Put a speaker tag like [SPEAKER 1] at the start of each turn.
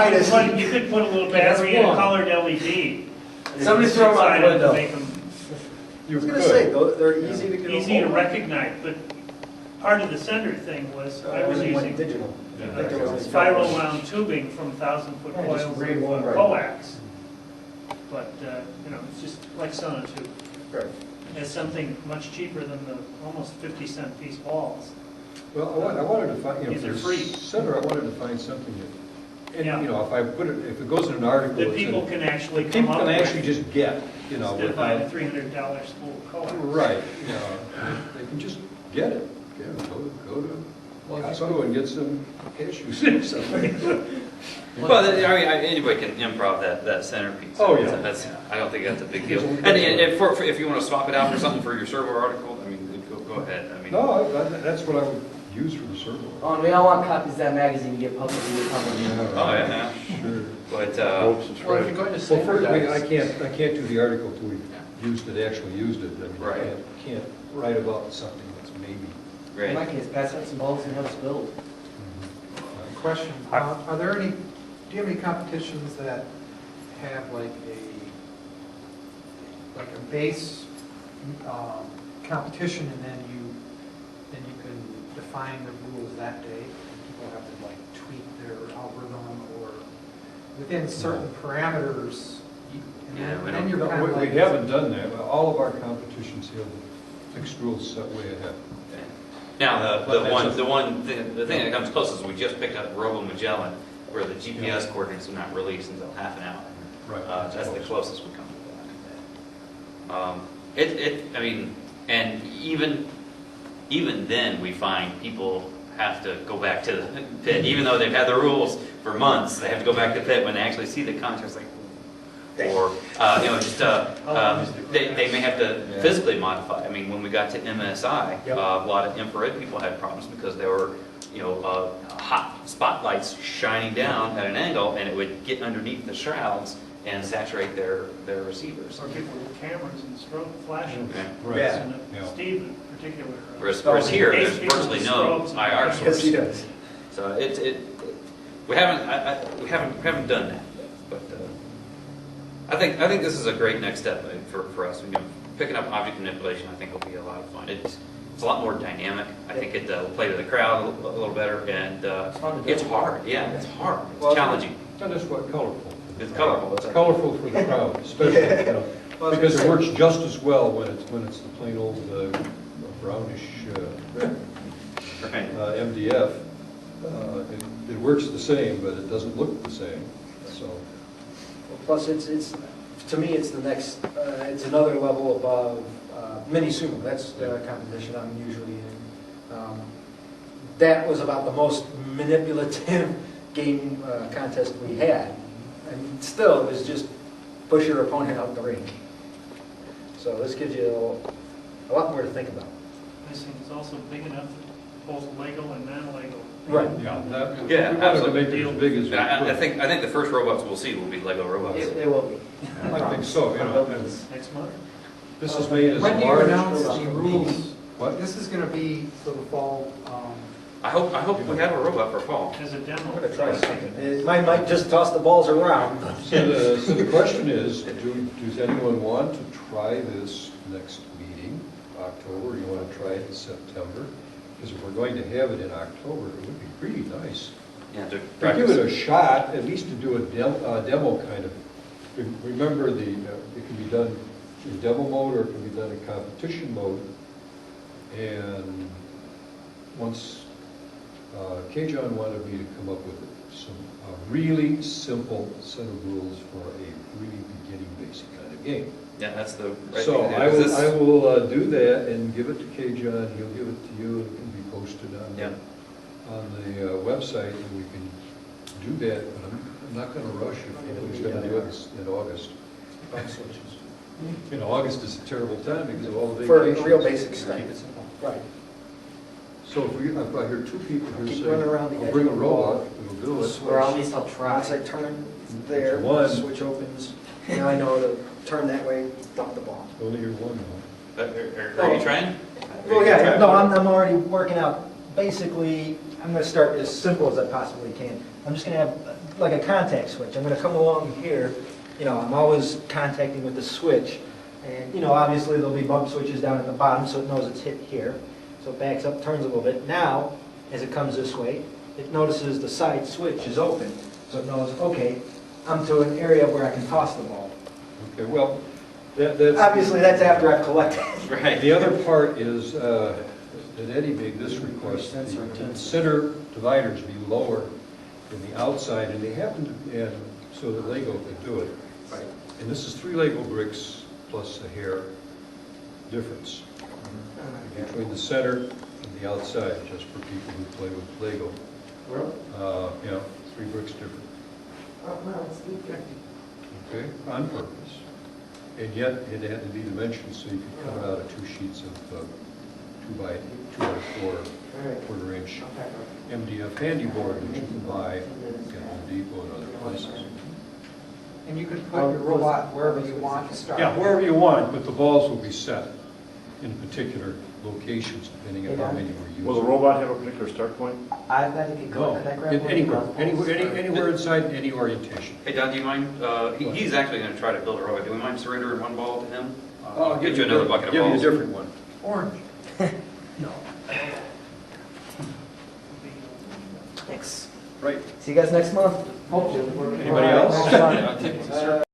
[SPEAKER 1] You could put a little battery in a colored LED.
[SPEAKER 2] Somebody throw them out the window.
[SPEAKER 1] Make them
[SPEAKER 3] I was gonna say, they're easy to get.
[SPEAKER 1] easy to recognize, but part of the center thing was, I was using
[SPEAKER 3] digital.
[SPEAKER 1] spiral wound tubing from 1,000-foot
[SPEAKER 2] Yeah, just
[SPEAKER 1] coils
[SPEAKER 2] grade
[SPEAKER 1] of
[SPEAKER 2] one, right.
[SPEAKER 1] coax. But, it's just like sonotube.
[SPEAKER 3] Right.
[SPEAKER 1] It's something much cheaper than the almost 50-cent piece balls.
[SPEAKER 4] Well, I wanted to find,
[SPEAKER 1] These are
[SPEAKER 4] for
[SPEAKER 1] free.
[SPEAKER 4] center, I wanted to find something that, and,
[SPEAKER 1] Yeah.
[SPEAKER 4] if it goes in an article.
[SPEAKER 1] That
[SPEAKER 4] it's
[SPEAKER 1] people
[SPEAKER 4] in-
[SPEAKER 1] can actually come
[SPEAKER 4] People
[SPEAKER 1] up
[SPEAKER 4] can actually
[SPEAKER 1] with,
[SPEAKER 4] just get,
[SPEAKER 1] instead of buying a
[SPEAKER 4] without.
[SPEAKER 1] $300 spool of coax.
[SPEAKER 4] Right, they can just get it. Yeah, go to Costco and get some cashews or something.
[SPEAKER 5] Well, I mean, anybody can improv that centerpiece.
[SPEAKER 4] Oh, yeah.
[SPEAKER 5] I don't think that's a big deal. And if you want to swap it out for something for your servo article, I mean, go ahead. I mean,
[SPEAKER 4] No, that's what I would use for the servo.
[SPEAKER 2] Oh, and we all want copies of that magazine to get publicly published.
[SPEAKER 5] Oh, yeah.
[SPEAKER 4] Sure.
[SPEAKER 5] But,
[SPEAKER 6] Well, if you're going to
[SPEAKER 4] Well, first,
[SPEAKER 6] standardize.
[SPEAKER 4] I can't do the article till we've actually used it. I mean,
[SPEAKER 5] Right.
[SPEAKER 4] I can't write about something that's maybe.
[SPEAKER 2] In
[SPEAKER 5] great.
[SPEAKER 2] my case, pass out some balls and have us build.
[SPEAKER 7] Question, are there any, do you have any competitions that have like a base competition and then you can define the rules that day? And people have to like tweak their algorithm or within certain parameters? And
[SPEAKER 5] Yeah, we
[SPEAKER 7] then you're
[SPEAKER 4] No,
[SPEAKER 7] kind of
[SPEAKER 4] we
[SPEAKER 7] like.
[SPEAKER 4] haven't done that. All of our competitions have fixed rules set way ahead.
[SPEAKER 5] Now,
[SPEAKER 4] But that's
[SPEAKER 5] the thing that comes closest is we just picked up Robo Magellan, where the GPS coordinates are not released until half an hour.
[SPEAKER 4] Right.
[SPEAKER 5] That's the closest we come to that. I mean, and even then, we find people have to go back to the pit, even though they've had the rules for months, they have to go back to the pit when they actually see the contrast, like, or, they may have to physically modify. I mean, when we got to MSI, a lot of infrared people had problems because there were, hot spotlights shining down at an angle, and it would get underneath the shrouds and saturate their receivers.
[SPEAKER 1] Or people with cameras and strobe flashing.
[SPEAKER 5] Okay.
[SPEAKER 4] Right.
[SPEAKER 1] And
[SPEAKER 4] Yeah.
[SPEAKER 1] Steve in particular.
[SPEAKER 5] Whereas here, there's virtually no IR source.
[SPEAKER 3] Yes, he does.
[SPEAKER 5] So we haven't done that yet, but I think this is a great next step for us. Picking up object manipulation, I think, will be a lot of fun. It's a lot more dynamic. I think it will play to the crowd a little better, and it's hard. Yeah, it's hard. It's challenging.
[SPEAKER 4] Not just what, colorful.
[SPEAKER 5] It's colorful.
[SPEAKER 4] It's colorful for the crowd, especially, because it works just as well when it's the plain old brownish
[SPEAKER 5] Right.
[SPEAKER 4] MDF. It works the same, but it doesn't look the same, so.
[SPEAKER 3] Plus, it's to me, it's the next, it's another level above mini sumo. That's the competition I'm usually in. That was about the most manipulative game contest we had, and still, it was just push your opponent out the ring. So this gives you a lot more to think about.
[SPEAKER 1] This thing is also big enough for both Lego and non-Lego.
[SPEAKER 3] Right.
[SPEAKER 5] Yeah,
[SPEAKER 4] We wanted to
[SPEAKER 5] absolutely.
[SPEAKER 4] make it as big as we could.
[SPEAKER 5] I think the first robots we'll see will be Lego robots.
[SPEAKER 3] It will be.
[SPEAKER 4] I think so,
[SPEAKER 1] Next month.
[SPEAKER 4] This is made as
[SPEAKER 7] When do you
[SPEAKER 4] large.
[SPEAKER 7] announce the rules?
[SPEAKER 4] What?
[SPEAKER 7] This is going to be for the fall.
[SPEAKER 5] I hope we have a robot for fall.
[SPEAKER 1] As a demo.
[SPEAKER 3] I'm going to try something. Mine might just toss the balls around.
[SPEAKER 4] So the question is, does anyone want to try this next meeting, October? You want to try it in September? Because if we're going to have it in October, it would be pretty nice.
[SPEAKER 5] Yeah, to
[SPEAKER 4] To give
[SPEAKER 5] practice.
[SPEAKER 4] it a shot, at least to do a demo kind of. Remember, it can be done in demo mode or it can be done in competition mode. And once K-John wanted me to come up with some really simple set of rules for a really beginning basic kind of game.
[SPEAKER 5] Yeah, that's the right
[SPEAKER 4] So
[SPEAKER 5] thing to do.
[SPEAKER 4] I will,
[SPEAKER 5] Is this-
[SPEAKER 4] I will do that and give it to K-John, he'll give it to you, and it can be posted on
[SPEAKER 5] Yeah.
[SPEAKER 4] the website, and we can do that, but I'm not gonna rush if he's gonna do it in August. You know, August is a terrible time because of all the
[SPEAKER 3] For
[SPEAKER 4] vacations.
[SPEAKER 3] real basic stuff.
[SPEAKER 4] Keep it simple.
[SPEAKER 3] Right.
[SPEAKER 4] So if I hear two people here
[SPEAKER 3] Keep
[SPEAKER 4] saying,
[SPEAKER 3] running around the
[SPEAKER 4] I'll
[SPEAKER 3] edge
[SPEAKER 4] bring a
[SPEAKER 3] of the wall.
[SPEAKER 4] robot, we'll do it.
[SPEAKER 2] Or at least I'll try.
[SPEAKER 3] Once I turn it there,
[SPEAKER 4] One.
[SPEAKER 3] the switch opens, now I know to turn that way, dump the ball.
[SPEAKER 4] Only hear one though.
[SPEAKER 5] Are you trying?
[SPEAKER 3] Well, yeah, no, I'm already working out basically, I'm gonna start as simple as I possibly can. I'm just gonna have like a contact switch. I'm gonna come along here, I'm always contacting with the switch. And, obviously there'll be bump switches down at the bottom, so it knows it's hit here. So it backs up, turns a little bit. Now, as it comes this way, it notices the side switch is open. So it knows, okay, I'm to an area where I can toss the ball.
[SPEAKER 4] Okay, well, that's.
[SPEAKER 3] Obviously, that's after I've collected.
[SPEAKER 5] Right.
[SPEAKER 4] The other part is that Eddie made this request, the center dividers be lower than the outside, and they happen to, and so that Lego could do it.
[SPEAKER 3] Right.
[SPEAKER 4] And this is 3 Lego bricks plus a hair difference between the center and the outside, just for people who play with Lego.
[SPEAKER 2] Really?
[SPEAKER 4] 3 bricks different.
[SPEAKER 2] Oh, no, it's good.
[SPEAKER 4] Okay, on purpose. And yet, it had to be dimensioned so you could cut out of 2 sheets of 2 by 4 quarter-inch
[SPEAKER 2] Okay.
[SPEAKER 4] MDF handy board, which you can buy at Home Depot and other places.
[SPEAKER 7] And you could put your robot wherever you want to start.
[SPEAKER 4] Yeah, wherever you want, but the balls will be set in particular locations depending on how many we're using.
[SPEAKER 6] Will the robot have a particular start point?
[SPEAKER 2] I thought you could go
[SPEAKER 4] No,
[SPEAKER 2] to that grab.
[SPEAKER 4] anywhere inside, any orientation.
[SPEAKER 5] Hey, Don, do you mind, he's actually going to try to build a robot. Do we mind surrendering one ball to him?
[SPEAKER 4] I'll
[SPEAKER 5] Get you another bucket of balls.
[SPEAKER 4] Give you a different one.
[SPEAKER 7] Orange.
[SPEAKER 2] Thanks.
[SPEAKER 4] Right.
[SPEAKER 2] See you guys next month.
[SPEAKER 3] Hopefully.
[SPEAKER 4] Anybody else?